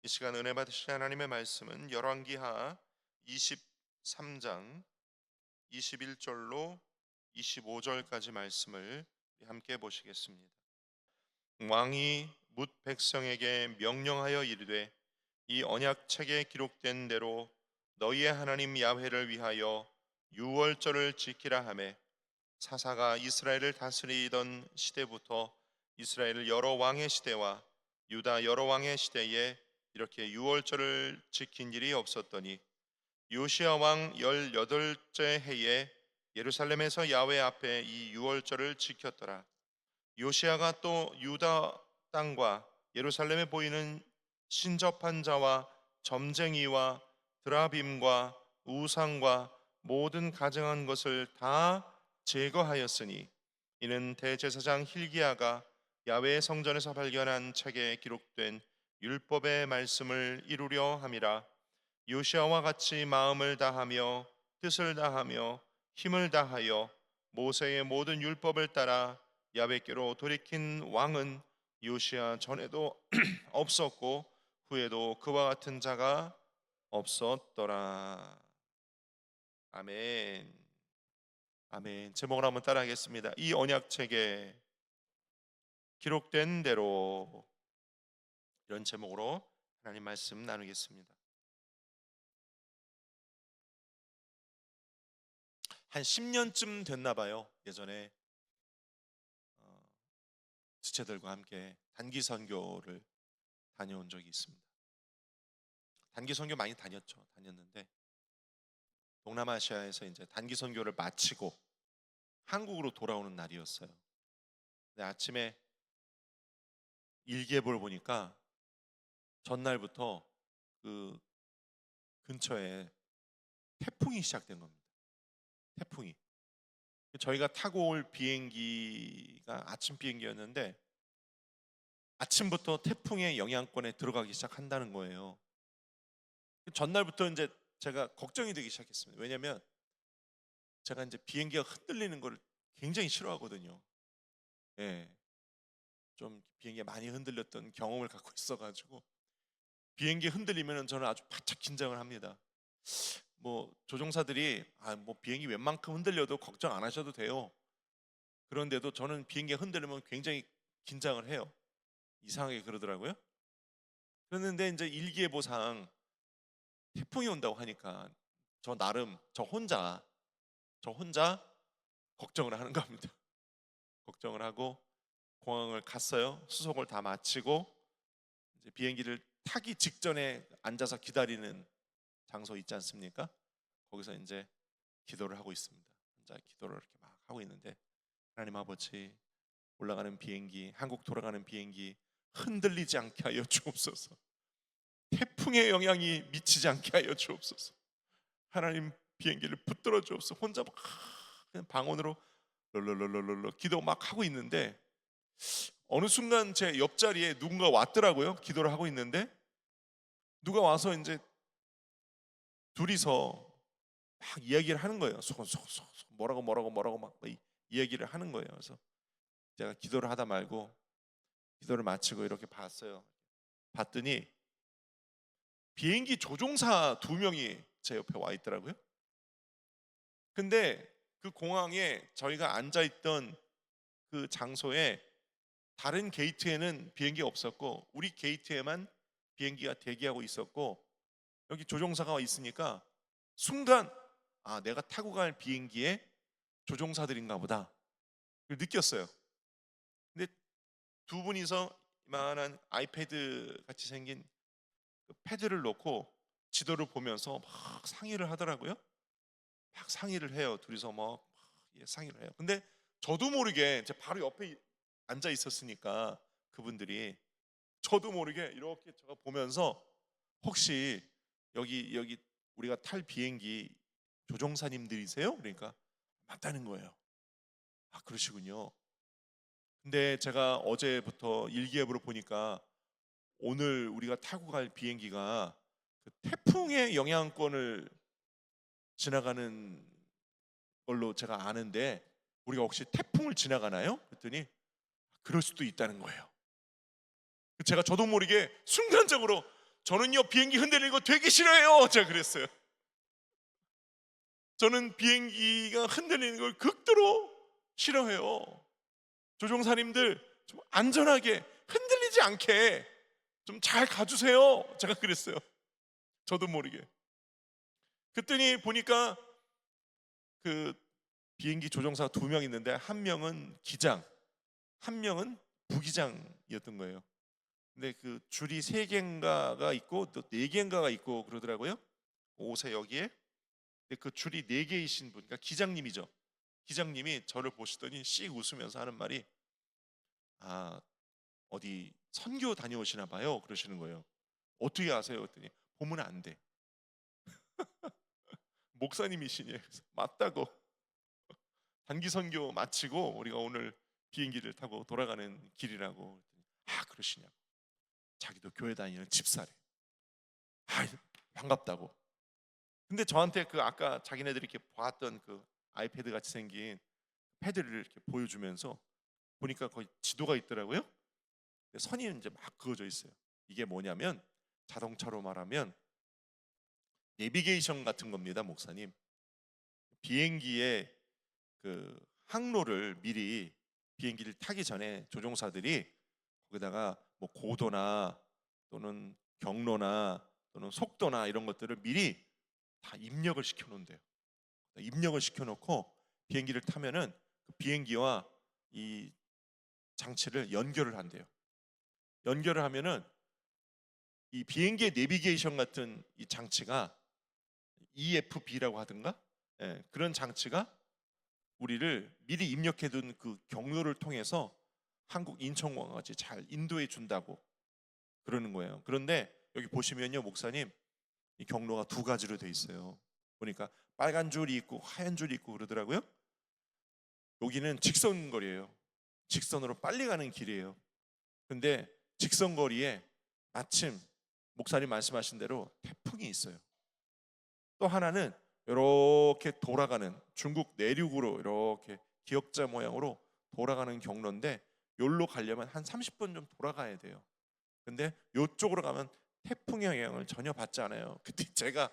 시간 은혜 받으실 하나님의 말씀은 열왕기하 23장 21절로 25절까지 말씀을 함께 보시겠습니다. 왕이 뭇 백성에게 명령하여 이르되 이 언약책에 기록된 대로 너희의 하나님 야훼를 위하여 유월절을 지키라 하매 사사가 이스라엘을 다스리던 시대부터 이스라엘 여러 왕의 시대와 유다 여러 왕의 시대에 이렇게 유월절을 지킨 일이 없었더니 요시야 왕 18째 해에 예루살렘에서 야훼 앞에 이 유월절을 지켰더라. 요시야가 또 유다 땅과 예루살렘에 보이는 신접한 자와 점쟁이와 드라빔과 우상과 모든 가증한 것을 다 제거하였으니 이는 대제사장 힐기야가 야훼의 성전에서 발견한 책에 기록된 율법의 말씀을 이루려 함이라. 요시야와 같이 마음을 다하며 뜻을 다하며 힘을 다하여 모세의 모든 율법을 따라 야훼께로 돌이킨 왕은 요시야 전에도 없었고 후에도 그와 같은 자가 없었더라. 아멘. 아멘. 제목을 한번 따라하겠습니다. 이 언약책에 기록된 대로, 이런 제목으로 하나님 말씀 나누겠습니다. 한 10년쯤 됐나 봐요. 예전에 지체들과 함께 단기 선교를 다녀온 적이 있습니다. 단기 선교 많이 다녔는데 동남아시아에서 이제 단기 선교를 마치고 한국으로 돌아오는 날이었어요. 근데 아침에 일기예보를 보니까 전날부터 그 근처에 태풍이 시작된 겁니다. 태풍이. 저희가 타고 올 비행기가 아침 비행기였는데 아침부터 태풍의 영향권에 들어가기 시작한다는 거예요. 전날부터 이제 제가 걱정이 되기 시작했습니다. 왜냐하면 제가 이제 비행기가 흔들리는 걸 굉장히 싫어하거든요. 예, 좀 비행기가 많이 흔들렸던 경험을 갖고 있어가지고 비행기 흔들리면 저는 아주 바짝 긴장을 합니다. 뭐 조종사들이 뭐 비행기 웬만큼 흔들려도 걱정 안 하셔도 돼요. 그런데도 저는 비행기가 흔들리면 굉장히 긴장을 해요. 이상하게 그러더라고요. 그런데 이제 일기예보상 태풍이 온다고 하니까 저 혼자 걱정을 하는 겁니다. 걱정을 하고 공항을 갔어요. 수속을 다 마치고 이제 비행기를 타기 직전에 앉아서 기다리는 장소 있지 않습니까? 거기서 이제 기도를 하고 있습니다. 혼자 기도를 이렇게 막 하고 있는데, 하나님 아버지, 올라가는 비행기, 한국 돌아가는 비행기 흔들리지 않게 하여 주옵소서. 태풍의 영향이 미치지 않게 하여 주옵소서. 하나님, 비행기를 붙들어 주옵소서. 혼자 막 그냥 방언으로 롤롤롤롤롤 기도 막 하고 있는데 어느 순간 제 옆자리에 누군가 왔더라고요. 기도를 하고 있는데 누가 와서 이제 둘이서 막 이야기를 하는 거예요. 뭐라고 막 이야기를 하는 거예요. 그래서 제가 기도를 하다 말고 기도를 마치고 이렇게 봤어요. 봤더니 비행기 조종사 2명이 제 옆에 와 있더라고요. 근데 그 공항에 저희가 앉아있던 그 장소에 다른 게이트에는 비행기가 없었고 우리 게이트에만 비행기가 대기하고 있었고, 여기 조종사가 있으니까 순간 내가 타고 갈 비행기에 조종사들인가 보다 느꼈어요. 근데 두 분이서 이만한 아이패드 같이 생긴 그 패드를 놓고 지도를 보면서 막 상의를 하더라고요. 막 상의를 해요. 둘이서 막 상의를 해요. 근데 저도 모르게 제 바로 옆에 앉아 있었으니까 그분들이 저도 모르게 이렇게 제가 보면서 혹시 여기 우리가 탈 비행기 조종사님들이세요? 그러니까 맞다는 거예요. 그러시군요. 근데 제가 어제부터 일기예보를 보니까 오늘 우리가 타고 갈 비행기가 그 태풍의 영향권을 지나가는 걸로 제가 아는데 우리가 혹시 태풍을 지나가나요? 그랬더니 그럴 수도 있다는 거예요. 제가 저도 모르게 순간적으로 저는요 비행기 흔들리는 거 되게 싫어해요. 제가 그랬어요. 저는 비행기가 흔들리는 걸 극도로 싫어해요. 조종사님들 좀 안전하게 흔들리지 않게 좀 잘 가주세요. 제가 그랬어요. 저도 모르게. 그랬더니 보니까 그 비행기 조종사 2명 있는데 한 명은 기장, 한 명은 부기장이었던 거예요. 근데 그 줄이 3개인가가 있고 또 4개인가가 있고 그러더라고요. 옷에 여기에. 근데 그 줄이 4개이신 분, 그러니까 기장님이죠. 기장님이 저를 보시더니 씩 웃으면서 하는 말이 아, 어디 선교 다녀오시나 봐요. 그러시는 거예요. 어떻게 아세요? 그랬더니 보면 안 돼. 목사님이시니? 그래서 맞다고. 단기 선교 마치고 우리가 오늘 비행기를 타고 돌아가는 길이라고. 아, 그러시냐고. 자기도 교회 다니는 집사래. 아, 반갑다고. 근데 저한테 그 아까 자기네들이 이렇게 봤던 그 아이패드 같이 생긴 패드를 이렇게 보여주면서 보니까 거기 지도가 있더라고요. 선이 이제 막 그어져 있어요. 이게 뭐냐면 자동차로 말하면 내비게이션 같은 겁니다, 목사님. 비행기의 그 항로를 미리 비행기를 타기 전에 조종사들이 거기다가 뭐 고도나 또는 경로나 또는 속도나 이런 것들을 미리 다 입력을 시켜 놓은대요. 입력을 시켜 놓고 비행기를 타면은 그 비행기와 이 장치를 연결을 한대요. 연결을 하면은 이 비행기의 내비게이션 같은 이 장치가 EFB라고 하든가, 예, 그런 장치가 우리를 미리 입력해둔 그 경로를 통해서 한국 인천공항까지 잘 인도해 준다고 그러는 거예요. 그런데 여기 보시면요, 목사님, 이 경로가 2가지로 돼 있어요. 보니까 빨간 줄이 있고 하얀 줄이 있고 그러더라고요. 여기는 직선거리예요. 직선으로 빨리 가는 길이에요. 근데 직선거리에 마침 목사님 말씀하신 대로 태풍이 있어요. 또 하나는 이렇게 돌아가는 중국 내륙으로 이렇게 기역자 모양으로 돌아가는 경로인데 여기로 가려면 한 30분 좀 돌아가야 돼요. 근데 이쪽으로 가면 태풍의 영향을 전혀 받지 않아요. 그때 제가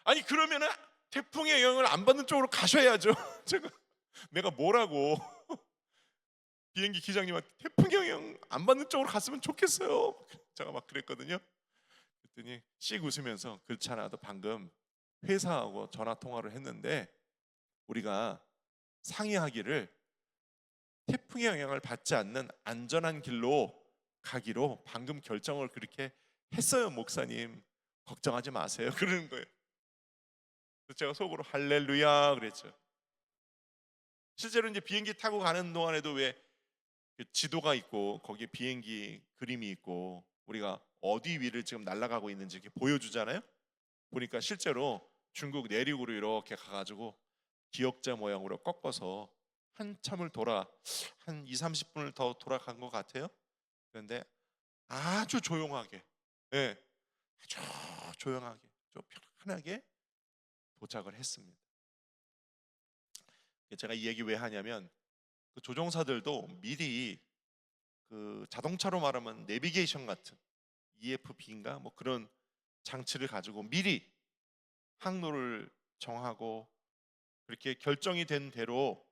아니 그러면은 태풍의 영향을 안 받는 쪽으로 가셔야죠. 제가 내가 뭐라고 비행기 기장님한테 태풍의 영향 안 받는 쪽으로 갔으면 좋겠어요. 제가 막 그랬거든요. 그랬더니 씩 웃으면서 그렇지 않아도 방금 회사하고 전화 통화를 했는데 우리가 상의하기를 태풍의 영향을 받지 않는 안전한 길로 가기로 방금 결정을 그렇게 했어요, 목사님. 걱정하지 마세요. 그러는 거예요. 그래서 제가 속으로 할렐루야 그랬죠. 실제로 이제 비행기 타고 가는 동안에도 왜 그 지도가 있고 거기에 비행기 그림이 있고 우리가 어디 위를 지금 날아가고 있는지 이렇게 보여주잖아요. 보니까 실제로 중국 내륙으로 이렇게 가가지고 기역자 모양으로 꺾어서 한참을 돌아 한 2~30분을 더 돌아간 것 같아요. 그런데 아주 조용하게, 예, 아주 조용하게, 좀 편하게 도착을 했습니다. 제가 이 얘기 왜 하냐면 그 조종사들도 미리 그 자동차로 말하면 내비게이션 같은 EFB인가 뭐 그런 장치를 가지고 미리 항로를 정하고 그렇게 결정이 된 대로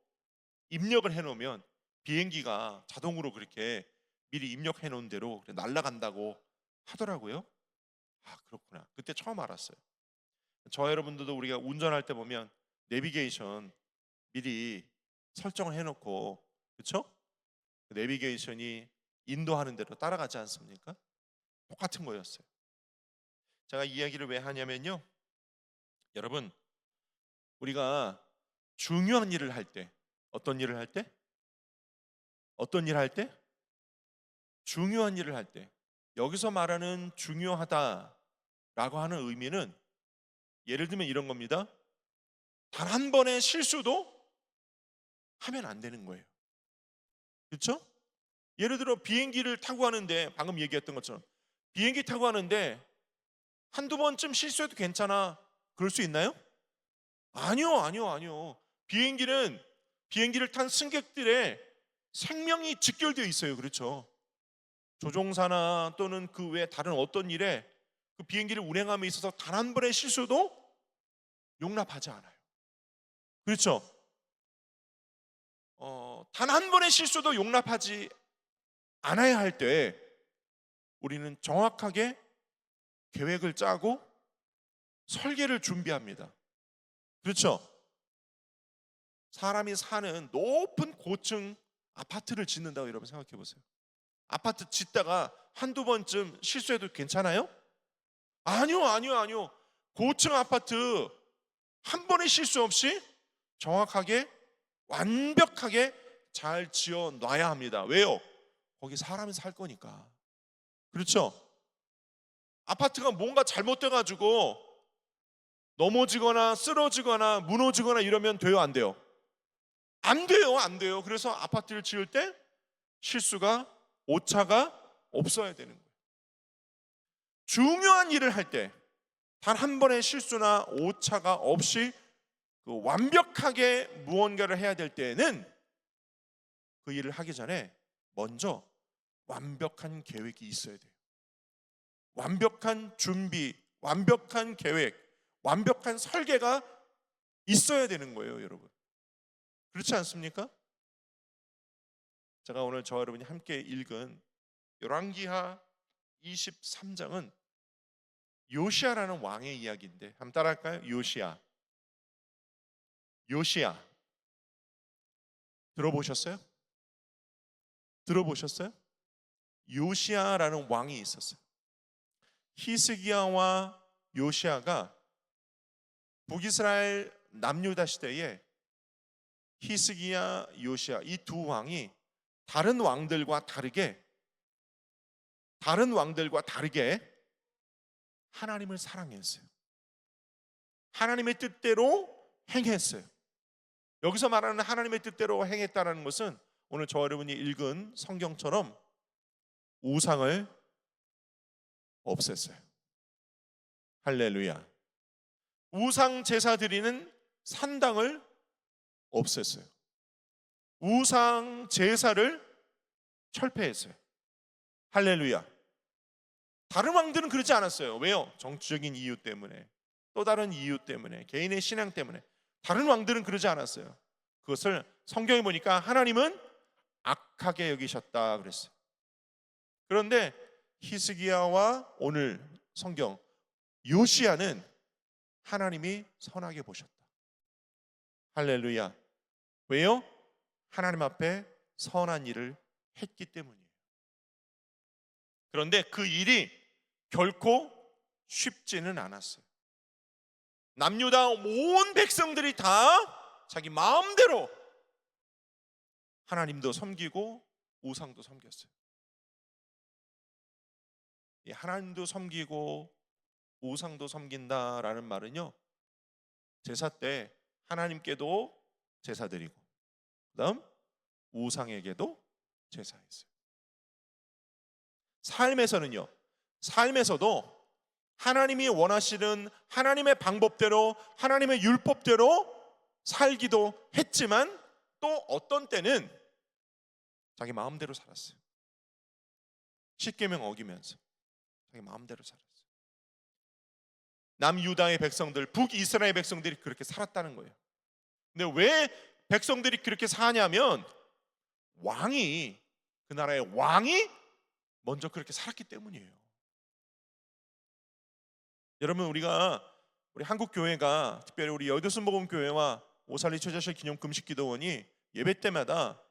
입력을 해놓으면 비행기가 자동으로 그렇게 미리 입력해 놓은 대로 날아간다고 하더라고요. 아, 그렇구나. 그때 처음 알았어요. 저 여러분들도 우리가 운전할 때 보면 내비게이션 미리 설정을 해놓고, 그렇죠? 내비게이션이 인도하는 대로 따라가지 않습니까? 똑같은 거였어요. 제가 이 이야기를 왜 하냐면요, 여러분, 우리가 중요한 일을 할 때, 어떤 일을 할 때? 어떤 일을 할 때? 중요한 일을 할 때, 여기서 말하는 중요하다라고 하는 의미는 예를 들면 이런 겁니다. 단 한 번의 실수도 하면 안 되는 거예요. 그렇죠? 예를 들어 비행기를 타고 가는데 방금 얘기했던 것처럼 비행기 타고 가는데 한두 번쯤 실수해도 괜찮아. 그럴 수 있나요? 아니요, 아니요, 아니요. 비행기를 탄 승객들의 생명이 직결되어 있어요. 그렇죠? 조종사나 또는 그 외 다른 어떤 일에 그 비행기를 운행함에 있어서 단 한 번의 실수도 용납하지 않아요. 그렇죠? 단 한 번의 실수도 용납하지 않아야 할 때 우리는 정확하게 계획을 짜고 설계를 준비합니다. 그렇죠? 사람이 사는 높은 고층 아파트를 짓는다고 여러분 생각해 보세요. 아파트 짓다가 한두 번쯤 실수해도 괜찮아요? 아니요. 고층 아파트 한 번의 실수 없이 정확하게 완벽하게 잘 지어 놔야 합니다. 왜요? 거기 사람이 살 거니까. 그렇죠? 아파트가 뭔가 잘못돼 가지고 넘어지거나 쓰러지거나 무너지거나 이러면 돼요, 안 돼요? 안 돼요. 그래서 아파트를 지을 때 실수가, 오차가 없어야 되는 거예요. 중요한 일을 할 때 단 한 번의 실수나 오차가 없이 그 완벽하게 무언가를 해야 될 때에는 그 일을 하기 전에 먼저 완벽한 계획이 있어야 돼요. 완벽한 준비, 완벽한 계획, 완벽한 설계가 있어야 되는 거예요, 여러분. 그렇지 않습니까? 제가 오늘 저와 여러분이 함께 읽은 열왕기하 23장은 요시야라는 왕의 이야기인데 한번 따라할까요? 요시야 들어보셨어요? 요시야라는 왕이 있었어요. 히스기야와 요시야가 북이스라엘 남유다 시대에 히스기야, 요시야 이 두 왕이 다른 왕들과 다르게 하나님을 사랑했어요. 하나님의 뜻대로 행했어요. 여기서 말하는 하나님의 뜻대로 행했다는 것은 오늘 저와 여러분이 읽은 성경처럼 우상을 없앴어요. 할렐루야. 우상 제사 드리는 산당을 없앴어요. 우상 제사를 철폐했어요. 할렐루야. 다른 왕들은 그러지 않았어요. 왜요? 정치적인 이유 때문에, 또 다른 이유 때문에, 개인의 신앙 때문에. 다른 왕들은 그러지 않았어요. 그것을 성경에 보니까 하나님은 악하게 여기셨다 그랬어요. 그런데 히스기야와 오늘 성경 요시야는 하나님이 선하게 보셨다. 할렐루야. 왜요? 하나님 앞에 선한 일을 했기 때문이에요. 그런데 그 일이 결코 쉽지는 않았어요. 남유다 온 백성들이 다 자기 마음대로 하나님도 섬기고 우상도 섬겼어요. 이 하나님도 섬기고 우상도 섬긴다라는 말은요, 제사 때 하나님께도 제사 드리고 그다음 우상에게도 제사했어요. 삶에서도 하나님이 원하시는 하나님의 방법대로, 하나님의 율법대로 살기도 했지만 또 어떤 때는 자기 마음대로 살았어요. 십계명 어기면서 자기 마음대로 살았어요. 남유다의 백성들, 북이스라엘 백성들이 그렇게 살았다는 거예요. 근데 왜 백성들이 그렇게 사냐면 그 나라의 왕이 먼저 그렇게 살았기 때문이에요. 여러분, 우리 한국 교회가 특별히 우리 여의도순복음 교회와 오살리 처자실 기념 금식기도원이 예배 때마다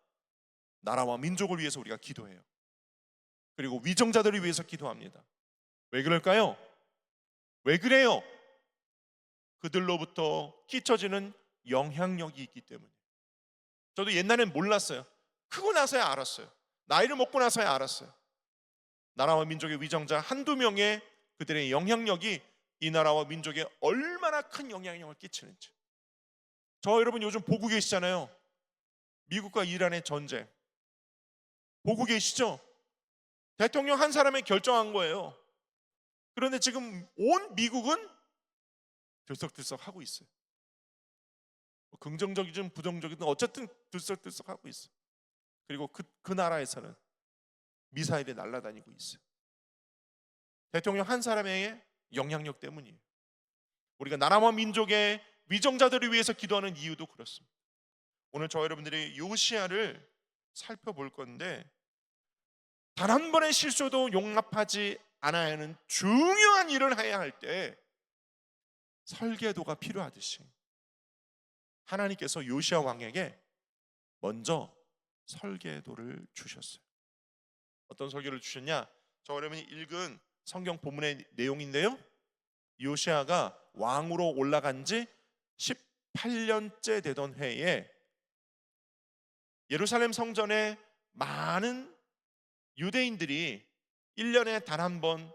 나라와 민족을 위해서 우리가 기도해요. 그리고 위정자들을 위해서 기도합니다. 왜 그럴까요? 왜 그래요? 그들로부터 끼쳐지는 영향력이 있기 때문에. 저도 옛날엔 몰랐어요. 크고 나서야 알았어요. 나이를 먹고 나서야 알았어요. 나라와 민족의 위정자 한두 명의 그들의 영향력이 이 나라와 민족에 얼마나 큰 영향력을 끼치는지. 저 여러분 요즘 보고 계시잖아요. 미국과 이란의 전쟁 보고 계시죠? 대통령 한 사람이 결정한 거예요. 그런데 지금 온 미국은 들썩들썩 하고 있어요. 긍정적이든 부정적이든 어쨌든 들썩들썩 하고 있어요. 그리고 그 나라에서는 미사일이 날아다니고 있어요. 대통령 한 사람의 영향력 때문이에요. 우리가 나라와 민족의 위정자들을 위해서 기도하는 이유도 그렇습니다. 오늘 저 여러분들이 요시야를 살펴볼 건데, 단 한 번의 실수도 용납하지 않아야 하는 중요한 일을 해야 할 때 설계도가 필요하듯이 하나님께서 요시야 왕에게 먼저 설계도를 주셨어요. 어떤 설계를 주셨냐? 저 여러분이 읽은 성경 본문의 내용인데요, 요시야가 왕으로 올라간 지 18년째 되던 해에 예루살렘 성전에 많은 유대인들이 1년에 단 한 번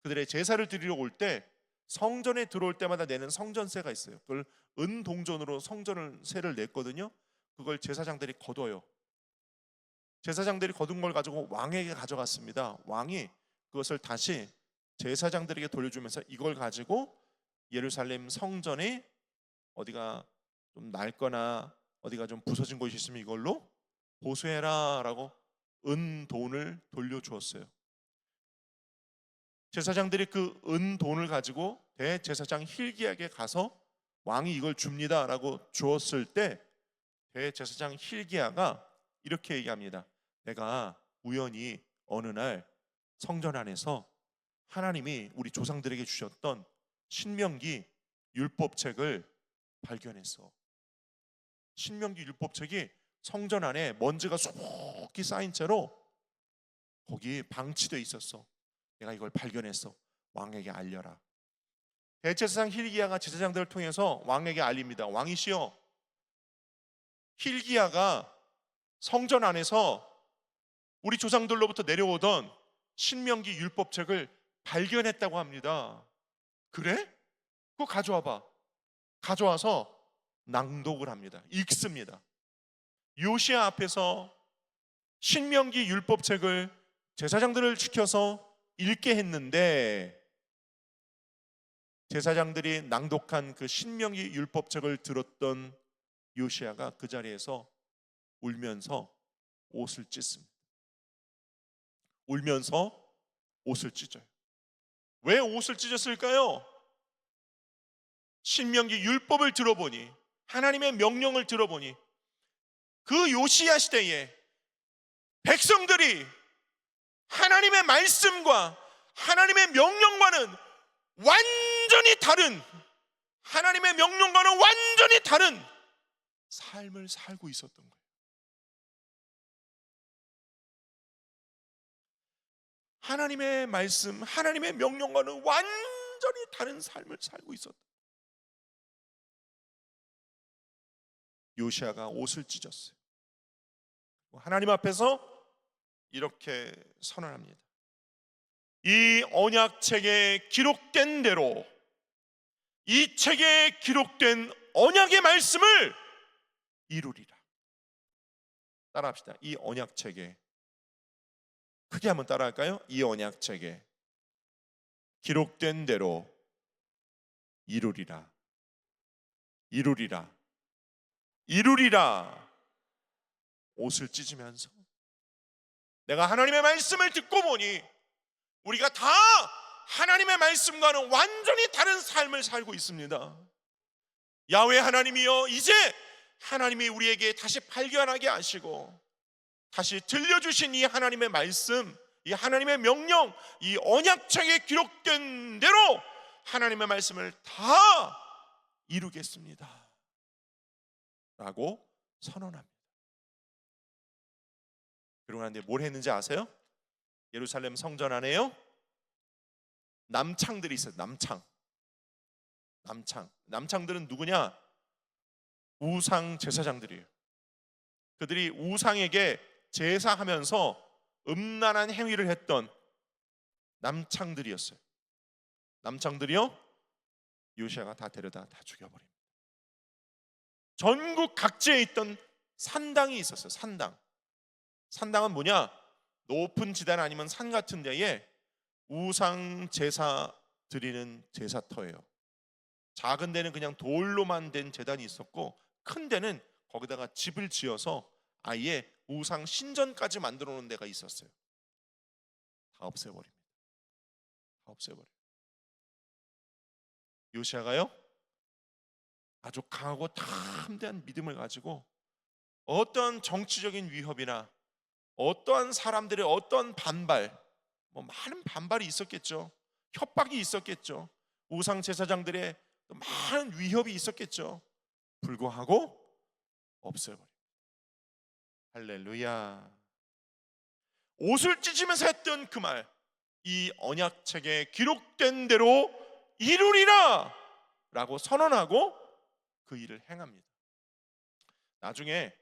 그들의 제사를 드리러 올 때 성전에 들어올 때마다 내는 성전세가 있어요. 그걸 은동전으로 성전세를 냈거든요. 그걸 제사장들이 거둬요. 제사장들이 거둔 걸 가지고 왕에게 가져갔습니다. 왕이 그것을 다시 제사장들에게 돌려주면서 이걸 가지고 예루살렘 성전에 어디가 좀 낡거나 어디가 좀 부서진 곳이 있으면 이걸로 보수해라 라고 은돈을 돌려주었어요. 제사장들이 그 은돈을 가지고 대제사장 힐기야에게 가서 왕이 이걸 줍니다 라고 주었을 때 대제사장 힐기야가 이렇게 얘기합니다. 내가 우연히 어느 날 성전 안에서 하나님이 우리 조상들에게 주셨던 신명기 율법책을 발견했어. 신명기 율법책이 성전 안에 먼지가 수북히 쌓인 채로 거기 방치되어 있었어. 내가 이걸 발견했어. 왕에게 알려라. 대제사장 힐기야가 제사장들을 통해서 왕에게 알립니다. 왕이시여, 힐기야가 성전 안에서 우리 조상들로부터 내려오던 신명기 율법책을 발견했다고 합니다. 그래? 그거 가져와봐. 가져와서 낭독을 합니다. 읽습니다. 요시야 앞에서 신명기 율법책을 제사장들을 시켜서 읽게 했는데, 제사장들이 낭독한 그 신명기 율법책을 들었던 요시야가 그 자리에서 울면서 옷을 찢습니다. 울면서 옷을 찢어요. 왜 옷을 찢었을까요? 신명기 율법을 들어보니, 하나님의 명령을 들어보니 그 요시야 시대에 백성들이 하나님의 말씀과 하나님의 명령과는 완전히 다른, 하나님의 명령과는 완전히 다른 삶을 살고 있었던 거예요. 하나님의 말씀, 하나님의 명령과는 완전히 다른 삶을 살고 있었다. 요시야가 옷을 찢었어요. 하나님 앞에서 이렇게 선언합니다. 이 언약책에 기록된 대로, 이 책에 기록된 언약의 말씀을 이루리라. 따라합시다. 이 언약책에, 크게 한번 따라할까요? 이 언약책에 기록된 대로 이루리라. 이루리라. 이루리라. 옷을 찢으면서 내가 하나님의 말씀을 듣고 보니 우리가 다 하나님의 말씀과는 완전히 다른 삶을 살고 있습니다. 야훼 하나님이여, 이제 하나님이 우리에게 다시 발견하게 하시고 다시 들려주신 이 하나님의 말씀, 이 하나님의 명령, 이 언약책에 기록된 대로 하나님의 말씀을 다 이루겠습니다 라고 선언합니다. 그러고 난데 뭘 했는지 아세요? 예루살렘 성전 안에요 남창들이 있어요. 남창들은 누구냐? 우상 제사장들이에요. 그들이 우상에게 제사하면서 음란한 행위를 했던 남창들이었어요. 남창들이요, 요시야가 다 데려다 다 죽여버립니다. 전국 각지에 있던 산당이 있었어요. 산당은 뭐냐? 높은 지단 아니면 산 같은 데에 우상 제사 드리는 제사터예요. 작은 데는 그냥 돌로만 된 제단이 있었고, 큰 데는 거기다가 집을 지어서 아예 우상 신전까지 만들어 놓은 데가 있었어요. 다 없애버립니다. 다 없애버려요. 요시아가요 아주 강하고 담대한 믿음을 가지고 어떤 정치적인 위협이나 어떠한 사람들의 어떤 반발, 많은 반발이 있었겠죠. 협박이 있었겠죠. 우상 제사장들의 많은 위협이 있었겠죠. 불구하고 없애버려. 할렐루야. 옷을 찢으면서 했던 그 말, 이 언약책에 기록된 대로 이루리라 라고 선언하고 그 일을 행합니다. 나중에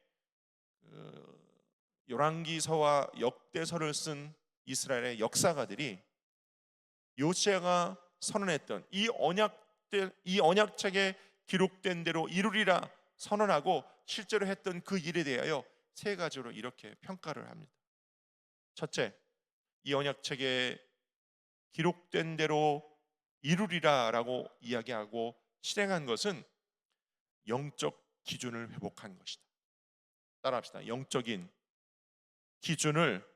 열왕기서와 역대서를 쓴 이스라엘의 역사가들이 요시아가 선언했던 이 언약책에 기록된 대로 이루리라 선언하고 실제로 했던 그 일에 대하여 세 가지로 이렇게 평가를 합니다. 첫째, 이 언약책에 기록된 대로 이루리라 라고 이야기하고 실행한 것은 영적 기준을 회복한 것이다. 따라합시다. 영적인 기준을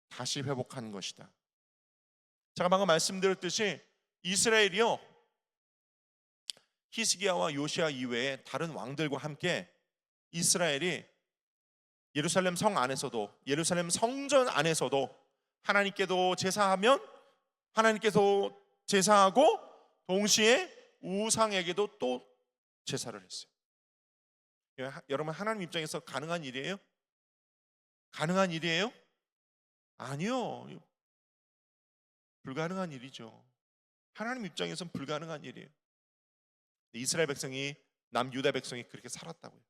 다시 회복한 것이다. 제가 방금 말씀드렸듯이 이스라엘이요 히스기야와 요시아 이외에 다른 왕들과 함께 이스라엘이 예루살렘 성 안에서도, 예루살렘 성전 안에서도 하나님께도 제사하면 하나님께서 제사하고 동시에 우상에게도 또 제사를 했어요. 여러분, 하나님 입장에서 가능한 일이에요? 가능한 일이에요? 아니요. 불가능한 일이죠. 하나님 입장에서는 불가능한 일이에요. 이스라엘 백성이, 남유다 백성이 그렇게 살았다고요.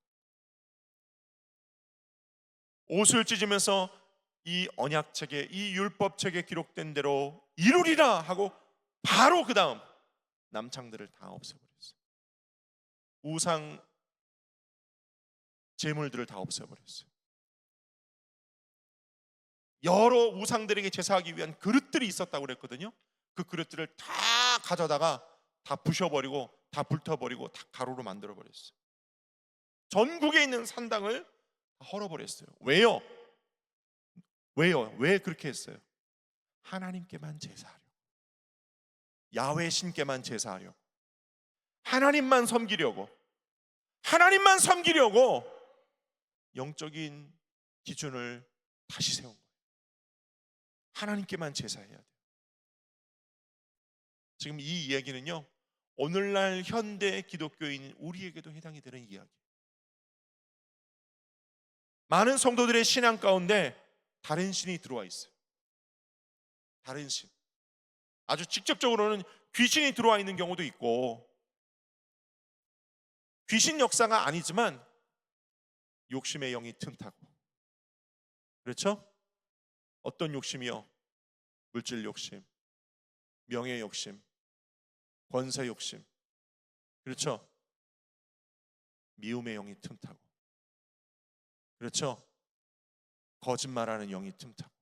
옷을 찢으면서 이 언약책에, 이 율법책에 기록된 대로 이루리라 하고 바로 그 다음 남창들을 다 없애버렸어요. 우상 제물들을 다 없애버렸어요. 여러 우상들에게 제사하기 위한 그릇들이 있었다고 그랬거든요. 그 그릇들을 다 가져다가 다 부셔버리고 다 불태워버리고 다 가루로 만들어버렸어요. 전국에 있는 산당을 다 헐어버렸어요. 왜요? 왜 그렇게 했어요? 하나님께만 제사하려고, 야훼 신께만 제사하려고, 하나님만 섬기려고 영적인 기준을 다시 세운 거예요. 하나님께만 제사해야 돼요. 지금 이 이야기는요 오늘날 현대 기독교인 우리에게도 해당이 되는 이야기예요. 많은 성도들의 신앙 가운데 다른 신이 들어와 있어요. 다른 신, 아주 직접적으로는 귀신이 들어와 있는 경우도 있고, 귀신 역사가 아니지만 욕심의 영이 틈타고, 그렇죠? 어떤 욕심이요? 물질 욕심, 명예 욕심, 권세 욕심, 그렇죠? 미움의 영이 틈타고, 그렇죠? 거짓말하는 영이 틈타고,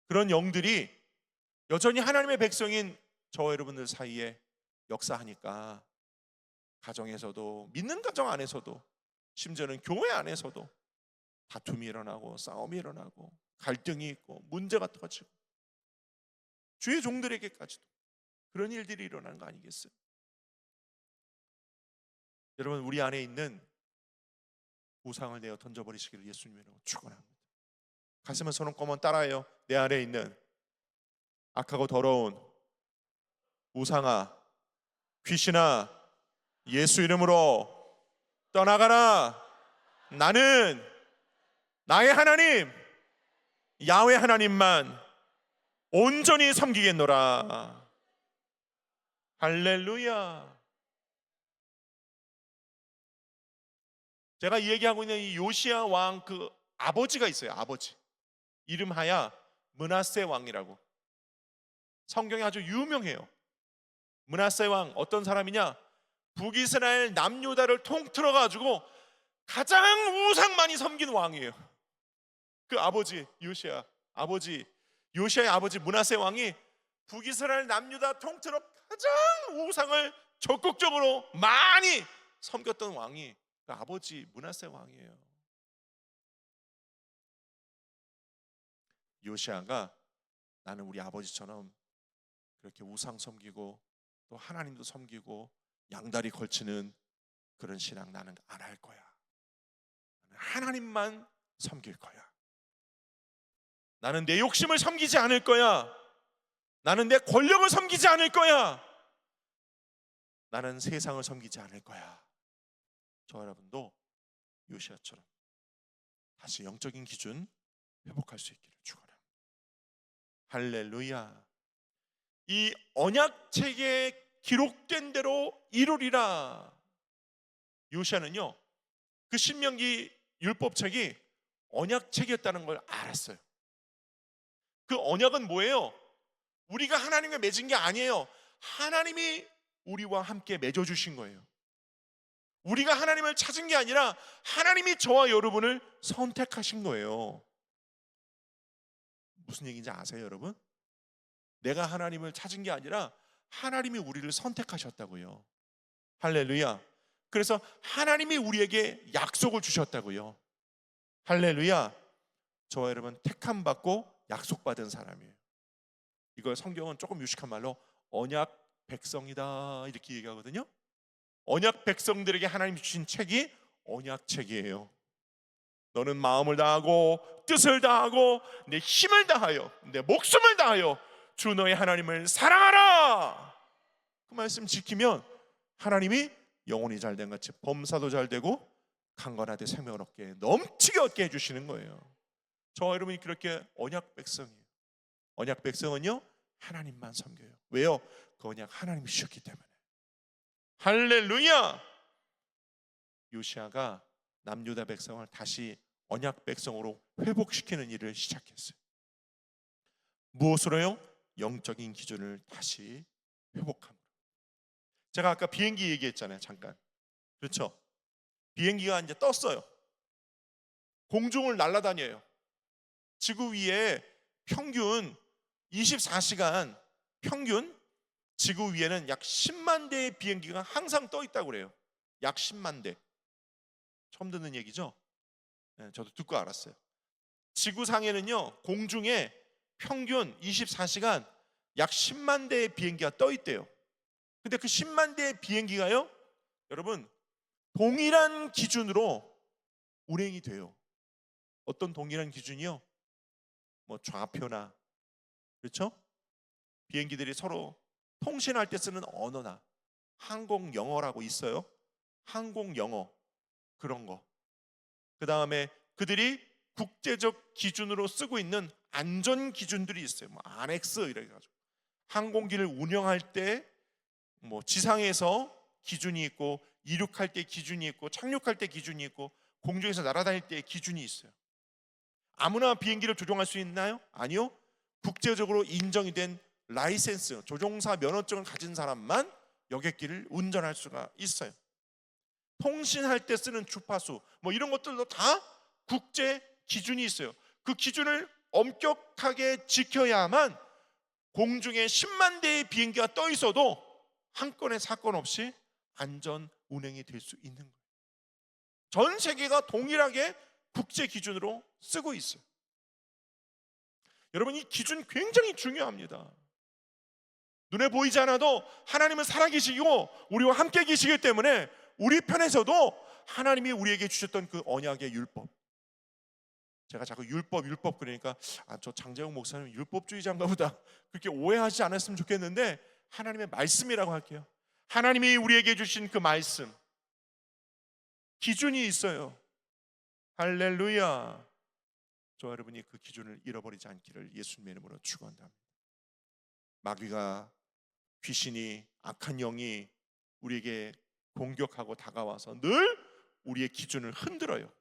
그런 영들이 여전히 하나님의 백성인 저와 여러분들 사이에 역사하니까 가정에서도, 믿는 가정 안에서도, 심지어는 교회 안에서도 다툼이 일어나고 싸움이 일어나고 갈등이 있고 문제가 터지고 주의 종들에게까지도 그런 일들이 일어나는 거 아니겠어요? 여러분, 우리 안에 있는 우상을 내어 던져버리시기를 예수님이라고 축원합니다. 가슴에 손을 꼽으면 따라해요. 내 안에 있는 악하고 더러운 우상아, 귀신아, 예수 이름으로 떠나가라. 나는 나의 하나님 야훼 하나님만 온전히 섬기겠노라. 할렐루야. 제가 이야기하고 있는 이 요시야 왕 그 아버지가 있어요. 아버지 이름하야 므낫세 왕이라고. 성경에 아주 유명해요. 므낫세 왕 어떤 사람이냐? 북이스라엘 남유다를 통틀어 가지고 가장 우상 많이 섬긴 왕이에요. 그 아버지 요시야, 요시야의 아버지 므낫세 왕이 북이스라엘 남유다 통틀어 가장 우상을 적극적으로 많이 섬겼던 왕이 그 아버지 므낫세 왕이에요. 요시야가 나는 우리 아버지처럼 그렇게 우상 섬기고 또 하나님도 섬기고 양다리 걸치는 그런 신앙 나는 안 할 거야. 하나님만 섬길 거야. 나는 내 욕심을 섬기지 않을 거야. 나는 내 권력을 섬기지 않을 거야. 나는 세상을 섬기지 않을 거야. 저 여러분도 요시야처럼 다시 영적인 기준 회복할 수 있기를 축원합니다. 할렐루야. 이 언약책에 기록된 대로 이루리라. 요시야는요, 그 신명기 율법책이 언약책이었다는 걸 알았어요. 그 언약은 뭐예요? 우리가 하나님과 맺은 게 아니에요. 하나님이 우리와 함께 맺어주신 거예요. 우리가 하나님을 찾은 게 아니라 하나님이 저와 여러분을 선택하신 거예요. 무슨 얘기인지 아세요, 여러분? 내가 하나님을 찾은 게 아니라 하나님이 우리를 선택하셨다고요. 할렐루야. 그래서 하나님이 우리에게 약속을 주셨다고요. 할렐루야. 저와 여러분 택함 받고 약속받은 사람이에요. 이걸 성경은 조금 유식한 말로 언약 백성이다 이렇게 얘기하거든요. 언약 백성들에게 하나님 주신 책이 언약책이에요. 너는 마음을 다하고 뜻을 다하고 내 힘을 다하여 내 목숨을 다하여 주 너의 하나님을 사랑하라. 그 말씀 지키면 하나님이 영혼이 잘된 같이 범사도 잘 되고 강건하되 생명을 얻게 넘치게 얻게 해주시는 거예요. 저와 여러분이 그렇게 언약 백성이에요. 언약 백성은요 하나님만 섬겨요. 왜요? 그 언약 하나님이 주셨기 때문에. 할렐루야. 요시야가 남유다 백성을 다시 언약 백성으로 회복시키는 일을 시작했어요. 무엇으로요? 영적인 기준을 다시 회복함으로. 제가 아까 비행기 얘기했잖아요. 잠깐. 그렇죠? 비행기가 이제 떴어요. 공중을 날아다녀요. 지구 위에 평균 24시간 평균 지구 위에는 약 10만 대의 비행기가 항상 떠 있다고 그래요. 약 10만 대. 처음 듣는 얘기죠? 네, 저도 듣고 알았어요. 지구상에는요 공중에 평균 24시간 약 10만 대의 비행기가 떠 있대요. 근데 그 10만 대의 비행기가요 여러분 동일한 기준으로 운행이 돼요. 어떤 동일한 기준이요? 뭐 좌표나 그렇죠? 비행기들이 서로 통신할 때 쓰는 언어나 항공 영어라고 있어요. 항공 영어 그런 거. 그 다음에 그들이 국제적 기준으로 쓰고 있는 안전 기준들이 있어요. 뭐 안엑스 이렇게 가지고 항공기를 운영할 때 뭐 지상에서 기준이 있고 이륙할 때 기준이 있고 착륙할 때 기준이 있고 공중에서 날아다닐 때 기준이 있어요. 아무나 비행기를 조종할 수 있나요? 아니요. 국제적으로 인정이 된 라이센스, 조종사 면허증을 가진 사람만 여객기를 운전할 수가 있어요. 통신할 때 쓰는 주파수 뭐 이런 것들도 다 국제 기준이 있어요. 그 기준을 엄격하게 지켜야만 공중에 10만 대의 비행기가 떠 있어도 한 건의 사건 없이 안전 운행이 될 수 있는 거예요. 전 세계가 동일하게 국제 기준으로 쓰고 있어요. 여러분 이 기준 굉장히 중요합니다. 눈에 보이지 않아도 하나님은 살아계시고 우리와 함께 계시기 때문에 우리 편에서도 하나님이 우리에게 주셨던 그 언약의 율법, 제가 자꾸 율법 그러니까 저 장재영 목사님 율법주의자인가 보다 그렇게 오해하지 않았으면 좋겠는데 하나님의 말씀이라고 할게요. 하나님이 우리에게 주신 그 말씀 기준이 있어요. 할렐루야. 저 여러분이 그 기준을 잃어버리지 않기를 예수님의 이름으로 축원합니다. 마귀가 귀신이 악한 영이 우리에게 공격하고 다가와서 늘 우리의 기준을 흔들어요.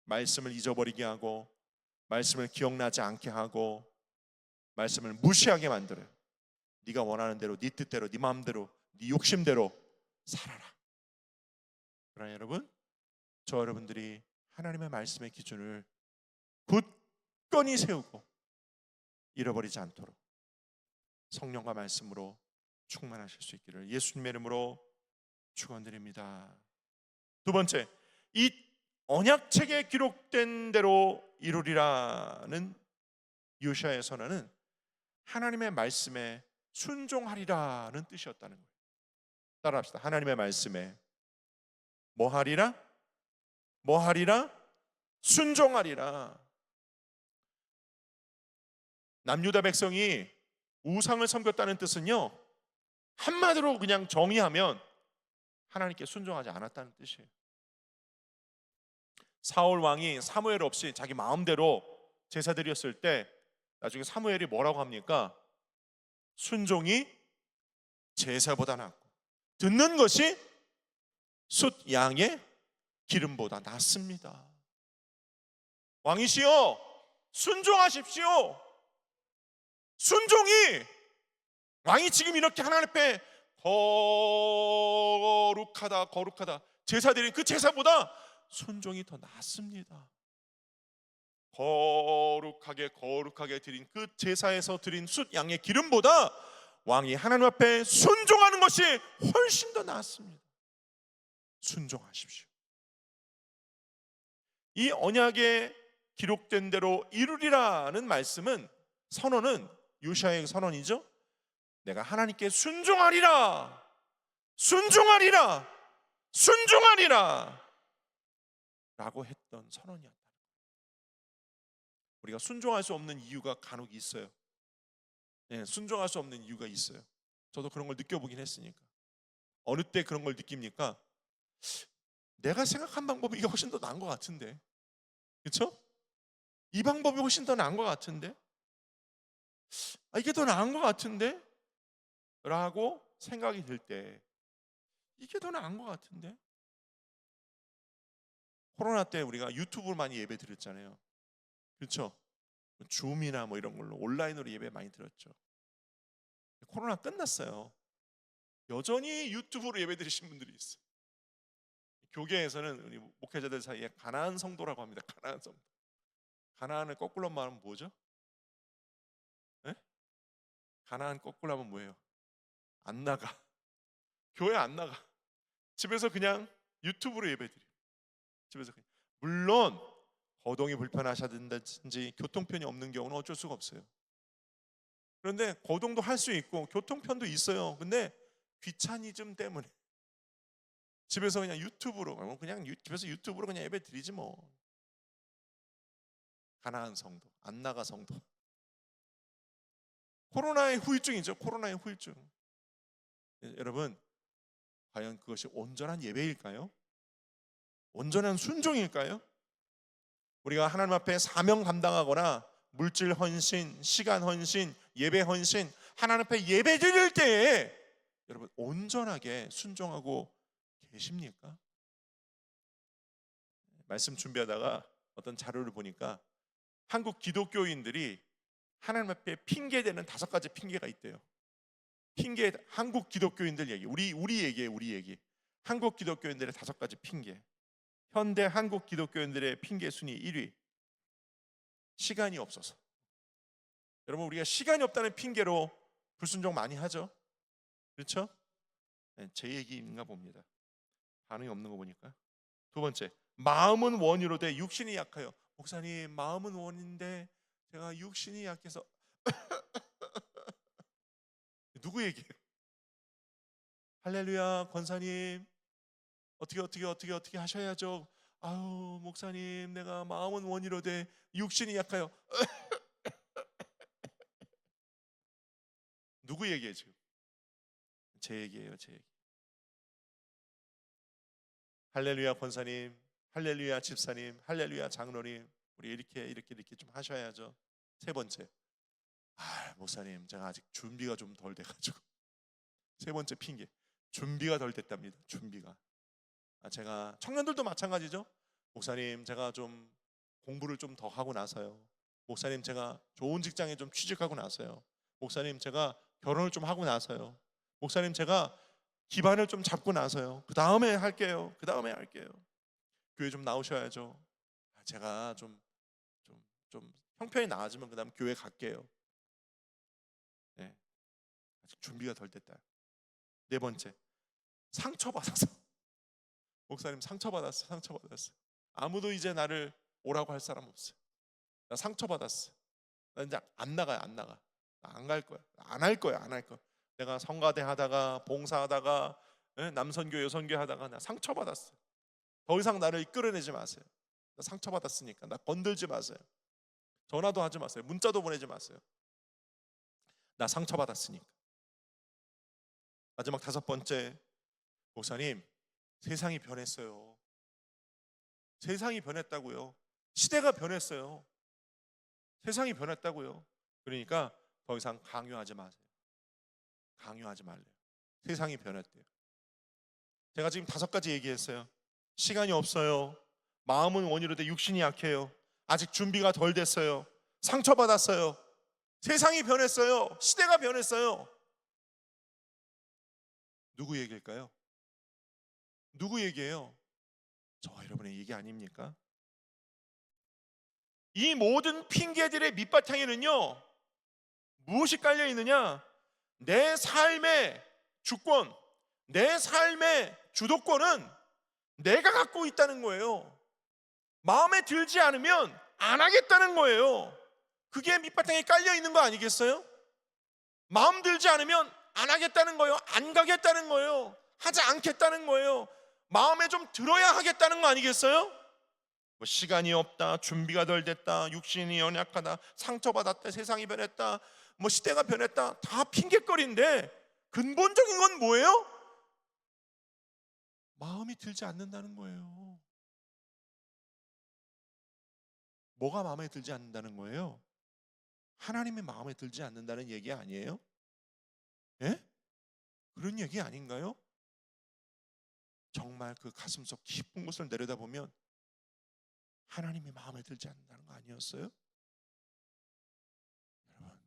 말씀을 잊어버리게 하고 말씀을 기억나지 않게 하고 말씀을 무시하게 만들어요. 네가 원하는 대로 네 뜻대로 네 마음대로 네 욕심대로 살아라. 그러나 여러분 저 여러분들이 하나님의 말씀의 기준을 굳건히 세우고 잃어버리지 않도록 성령과 말씀으로 충만하실 수 있기를 예수님의 이름으로 축원드립니다. 두 번째, 이 언약책에 기록된 대로 이루리라는 요시야의 선언은 하나님의 말씀에 순종하리라는 뜻이었다는 거예요. 따라합시다. 하나님의 말씀에 뭐 하리라? 뭐 하리라? 순종하리라. 남유다 백성이 우상을 섬겼다는 뜻은요, 한마디로 그냥 정의하면 하나님께 순종하지 않았다는 뜻이에요. 사울 왕이 사무엘 없이 자기 마음대로 제사 드렸을 때 나중에 사무엘이 뭐라고 합니까? 순종이 제사보다 낫고 듣는 것이 숫 양의 기름보다 낫습니다. 왕이시여 순종하십시오. 순종이, 왕이 지금 이렇게 하나님 앞에 거룩하다 제사 드린 그 제사보다 순종이 더 낫습니다. 거룩하게 드린 그 제사에서 드린 숫 양의 기름보다 왕이 하나님 앞에 순종하는 것이 훨씬 더 낫습니다. 순종하십시오. 이 언약에 기록된 대로 이루리라는 말씀은, 선언은 요시아의 선언이죠. 내가 하나님께 순종하리라 라고 했던 선언이었다. 우리가 순종할 수 없는 이유가 간혹 있어요. 순종할 수 없는 이유가 있어요. 저도 그런 걸 느껴보긴 했으니까. 어느 때 그런 걸 느낍니까? 내가 생각한 방법이 이게 훨씬 더 나은 것 같은데, 그렇죠? 이 방법이 훨씬 더 나은 것 같은데, 이게 더 나은 것 같은데 라고 생각이 들 때, 이게 더 나은 것 같은데. 코로나 때 우리가 유튜브로 많이 예배 드렸잖아요, 그렇죠? 줌이나 뭐 이런 걸로 온라인으로 예배 많이 드렸죠. 코로나 끝났어요. 여전히 유튜브로 예배 드리신 분들이 있어요. 교계에서는 우리 목회자들 사이에 가나안 성도라고 합니다. 가나안 성도. 가나안을 거꾸로 말하면 뭐죠? 네? 가나안 거꾸로 하면 뭐예요? 안 나가. 교회 안 나가. 집에서 그냥 유튜브로 예배드려요. 집에서 그냥. 물론 거동이 불편하시다든지 교통편이 없는 경우는 어쩔 수가 없어요. 그런데 거동도 할 수 있고 교통편도 있어요. 근데 귀차니즘 때문에 집에서 그냥 유튜브로, 집에서 유튜브로 그냥 예배 드리지 뭐. 가나안 성도, 안 나가 성도. 코로나의 후유증이죠. 코로나의 후유증. 여러분, 과연 그것이 온전한 예배일까요? 온전한 순종일까요? 우리가 하나님 앞에 사명 감당하거나 물질 헌신, 시간 헌신, 예배 헌신, 하나님 앞에 예배 드릴 때에 여러분 온전하게 순종하고 계십니까? 말씀 준비하다가 어떤 자료를 보니까 한국 기독교인들이 하나님 앞에 핑계대는 5가지 핑계가 있대요. 핑계, 한국 기독교인들 얘기, 우리 얘기. 한국 기독교인들의 5가지 핑계. 현대 한국 기독교인들의 핑계 순위 1위. 시간이 없어서. 여러분, 우리가 시간이 없다는 핑계로 불순종 많이 하죠. 그렇죠? 제 얘기인가 봅니다. 반응이 없는 거 보니까. 2번째, 마음은 원이로 돼 육신이 약해요. 목사님, 마음은 원인데 제가 육신이 약해서 누구 얘기예요? 할렐루야, 권사님 어떻게 하셔야죠. 아유, 목사님, 내가 마음은 원이로 돼 육신이 약해요. 누구 얘기예요 지금? 제 얘기예요, 제 얘기. 할렐루야 권사님, 할렐루야 집사님, 할렐루야 장로님, 우리 이렇게 좀 하셔야죠. 3번째, 목사님, 제가 아직 준비가 좀 덜 돼가지고. 3번째 핑계, 준비가 덜 됐답니다. 준비가. 제가, 청년들도 마찬가지죠. 목사님, 제가 좀 공부를 좀 더 하고 나서요. 목사님, 제가 좋은 직장에 좀 취직하고 나서요. 목사님, 제가 결혼을 좀 하고 나서요. 목사님, 제가 기반을 좀 잡고 나서요. 그 다음에 할게요. 교회 좀 나오셔야죠. 제가 좀 형편이 나아지면 그 다음 교회 갈게요. 네. 아직 준비가 덜 됐다. 4번째, 상처받아서. 목사님, 상처받았어. 아무도 이제 나를 오라고 할 사람 없어. 나 상처받았어. 나 이제 안 나가요. 안 갈 거야. 안 할 거야. 내가 성가대 하다가 봉사하다가 남선교 여선교 하다가 나 상처받았어. 더 이상 나를 이끌어내지 마세요. 나 상처받았으니까 나 건들지 마세요. 전화도 하지 마세요. 문자도 보내지 마세요. 나 상처받았으니까. 마지막 5번째, 목사님, 세상이 변했어요. 세상이 변했다고요. 시대가 변했어요. 세상이 변했다고요. 그러니까 더 이상 강요하지 마세요. 강요하지 말래요. 세상이 변했대요. 제가 지금 5가지 얘기했어요. 시간이 없어요. 마음은 원이로 돼 육신이 약해요. 아직 준비가 덜 됐어요. 상처받았어요. 세상이 변했어요. 시대가 변했어요. 누구 얘기일까요? 누구 얘기예요? 저와 여러분의 얘기 아닙니까? 이 모든 핑계들의 밑바탕에는요, 무엇이 깔려 있느냐? 내 삶의 주권, 내 삶의 주도권은 내가 갖고 있다는 거예요. 마음에 들지 않으면 안 하겠다는 거예요. 그게 밑바탕에 깔려 있는 거 아니겠어요? 마음 들지 않으면 안 하겠다는 거예요. 안 가겠다는 거예요. 하지 않겠다는 거예요. 마음에 좀 들어야 하겠다는 거 아니겠어요? 뭐 시간이 없다, 준비가 덜 됐다, 육신이 연약하다, 상처받았다, 세상이 변했다, 뭐 시대가 변했다, 다 핑계거리인데 근본적인 건 뭐예요? 마음이 들지 않는다는 거예요. 뭐가 마음에 들지 않는다는 거예요? 하나님의 마음에 들지 않는다는 얘기 아니에요? 예? 그런 얘기 아닌가요? 정말 그 가슴속 깊은 곳을 내려다보면 하나님이 마음에 들지 않는다는 거 아니었어요? 여러분,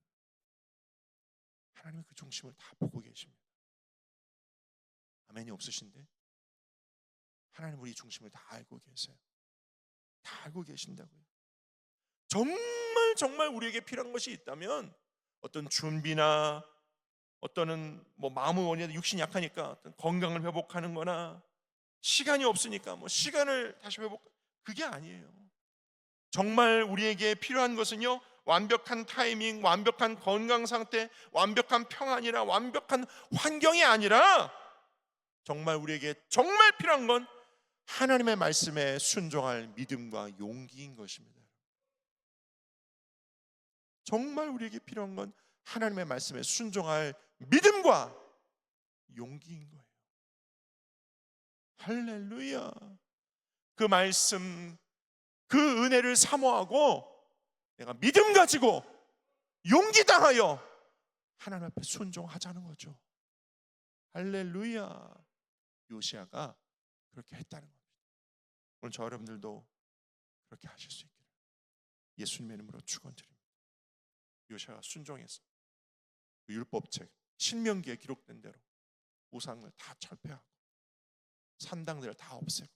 하나님이 그 중심을 다 보고 계십니다. 아멘이 없으신데? 하나님 우리 중심을 다 알고 계세요. 다 알고 계신다고요. 정말 우리에게 필요한 것이 있다면, 어떤 준비나 어떤 뭐 마음의 원인이 육신이 약하니까 어떤 건강을 회복하는 거나 시간이 없으니까 뭐 시간을 다시 그게 아니에요. 정말 우리에게 필요한 것은요, 완벽한 타이밍, 완벽한 건강 상태, 완벽한 평안이나 완벽한 환경이 아니라 정말 우리에게 정말 필요한 건 하나님의 말씀에 순종할 믿음과 용기인 것입니다. 정말 우리에게 필요한 건 하나님의 말씀에 순종할 믿음과 용기인 거예요. 할렐루야. 그 말씀, 그 은혜를 사모하고 내가 믿음 가지고 용기 다하여 하나님 앞에 순종하자는 거죠. 할렐루야. 요시야가 그렇게 했다는 겁니다. 오늘 저 여러분들도 그렇게 하실 수 있기를 예수님의 이름으로 축원드립니다. 요시야가 순종해서 그 율법책 신명기에 기록된 대로 우상을 다 철폐하고 산당들을 다 없애고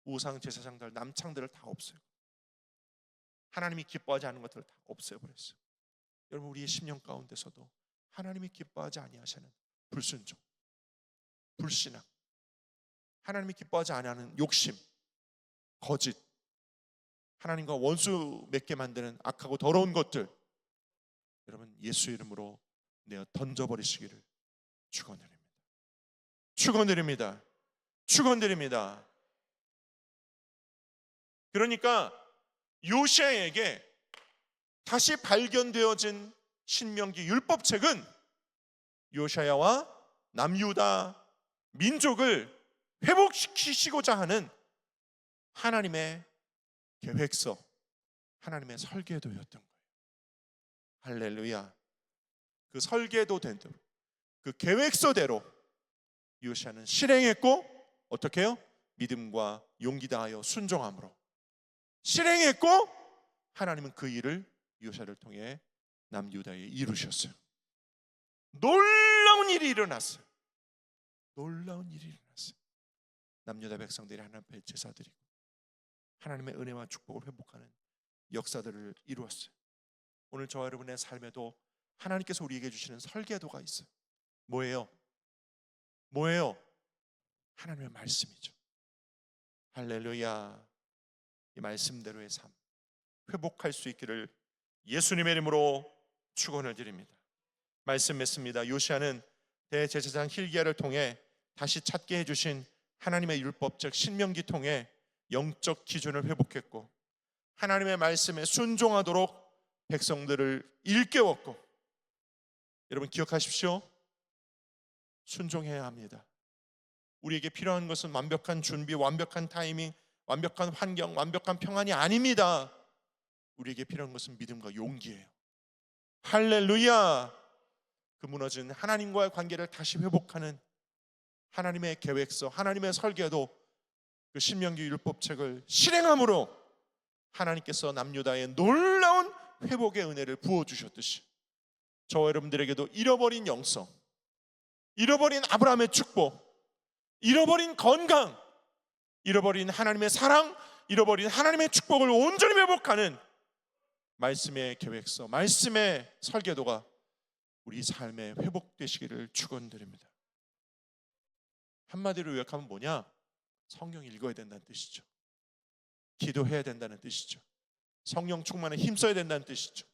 우상 제사장들 남창들을 다 없애고 하나님이 기뻐하지 않는 것들을 다 없애버렸어요. 여러분, 우리의 심령 가운데서도 하나님이 기뻐하지 아니하시는 불순종, 불신앙, 하나님이 기뻐하지 아니하는 욕심, 거짓, 하나님과 원수 맺게 만드는 악하고 더러운 것들, 여러분 예수 이름으로 내어 던져버리시기를 축원드립니다. 축원드립니다. 축원드립니다. 그러니까 요시야에게 다시 발견되어진 신명기 율법책은 요시야와 남유다 민족을 회복시키시고자 하는 하나님의 계획서, 하나님의 설계도였던 거예요. 할렐루야. 그 설계도된 대로, 그 계획서대로 요시야는 실행했고, 어떻게 해요? 믿음과 용기 다하여 순종함으로 실행했고, 하나님은 그 일을 요시야를 통해 남유다에 이루셨어요. 놀라운 일이 일어났어요. 놀라운 일이 일어났어요. 남유다 백성들이 하나님 앞에 제사드리고 하나님의 은혜와 축복을 회복하는 역사들을 이루었어요. 오늘 저와 여러분의 삶에도 하나님께서 우리에게 주시는 설계도가 있어요. 뭐예요? 뭐예요? 하나님의 말씀이죠. 할렐루야. 이 말씀대로의 삶 회복할 수 있기를 예수님의 이름으로 축원을 드립니다. 말씀 맺습니다. 요시야는 대제사장 hil기야를 통해 다시 찾게 해주신 하나님의 율법 즉 신명기 통해 영적 기준을 회복했고 하나님의 말씀에 순종하도록 백성들을 일깨웠고, 여러분 기억하십시오. 순종해야 합니다. 우리에게 필요한 것은 완벽한 준비, 완벽한 타이밍, 완벽한 환경, 완벽한 평안이 아닙니다. 우리에게 필요한 것은 믿음과 용기예요. 할렐루야. 그 무너진 하나님과의 관계를 다시 회복하는 하나님의 계획서, 하나님의 설계도 그 신명기 율법책을 실행함으로 하나님께서 남유다의 놀라운 회복의 은혜를 부어주셨듯이 저와 여러분들에게도 잃어버린 영성, 잃어버린 아브라함의 축복, 잃어버린 건강, 잃어버린 하나님의 사랑, 잃어버린 하나님의 축복을 온전히 회복하는 말씀의 계획서, 말씀의 설계도가 우리 삶에 회복되시기를 축원드립니다. 한마디로 요약하면 뭐냐? 성경 읽어야 된다는 뜻이죠. 기도해야 된다는 뜻이죠. 성령 충만에 힘써야 된다는 뜻이죠.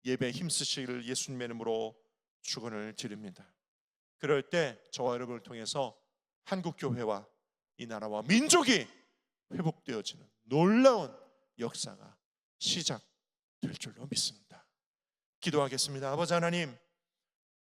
예배에 힘쓰시기를 예수님의 이름으로 축원을 드립니다. 그럴 때 저와 여러분을 통해서 한국교회와 이 나라와 민족이 회복되어지는 놀라운 역사가 시작될 줄로 믿습니다. 기도하겠습니다. 아버지 하나님,